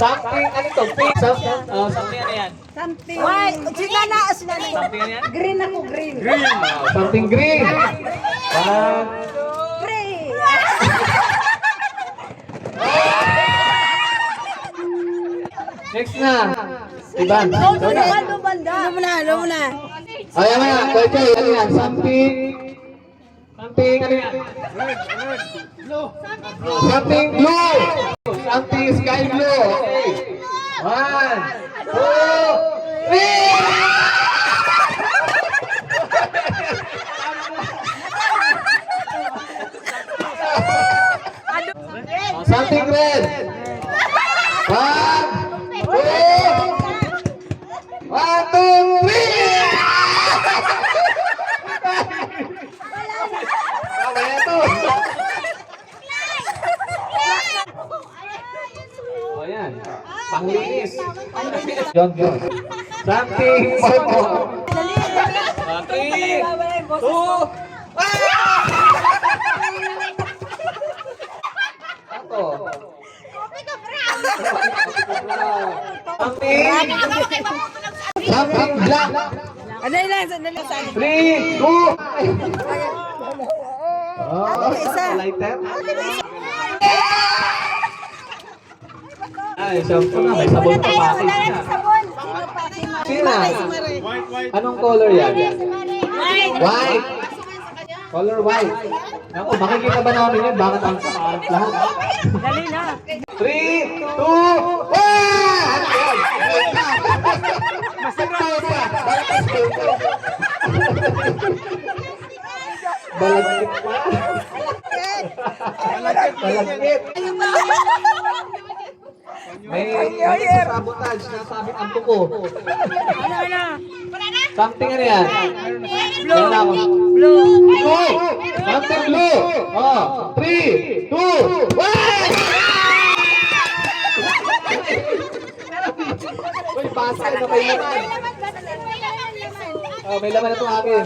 Something, ano to? Pink? Something ano yan? Something. Why? Sila na. Something ano yan? Green ako, green. Green. Something green. Free. Next na. Iban. Ano mo na. Ayan na. Koy, ano yan? Something, ano yan? Something blue. Something sky blue. Okay. 1, 2, 3. Something red. 1, 2, 1, 2, 3. Wala to. Oh, yan. Panglinis. John. Something purple. 3, 2, Ako. Something black. Sandali lang. 3, 2. Oh, lighter. Ay, shampoo na. May sabon pa package na. Sina? Anong color yan? White. Color white. Ako, makikita ba namin yan? Bakit ang sakarat lahat? Dali na. 3, 2, 1! Balagkit pa. Balagkit. May sabotage na sabi ang tuko. Ano? Something ano yan? Blue. Blue. Blue. Something blue. Oh, 3, 2, 1! Uy, pasay na may laman. Oh, may laman na ito akin.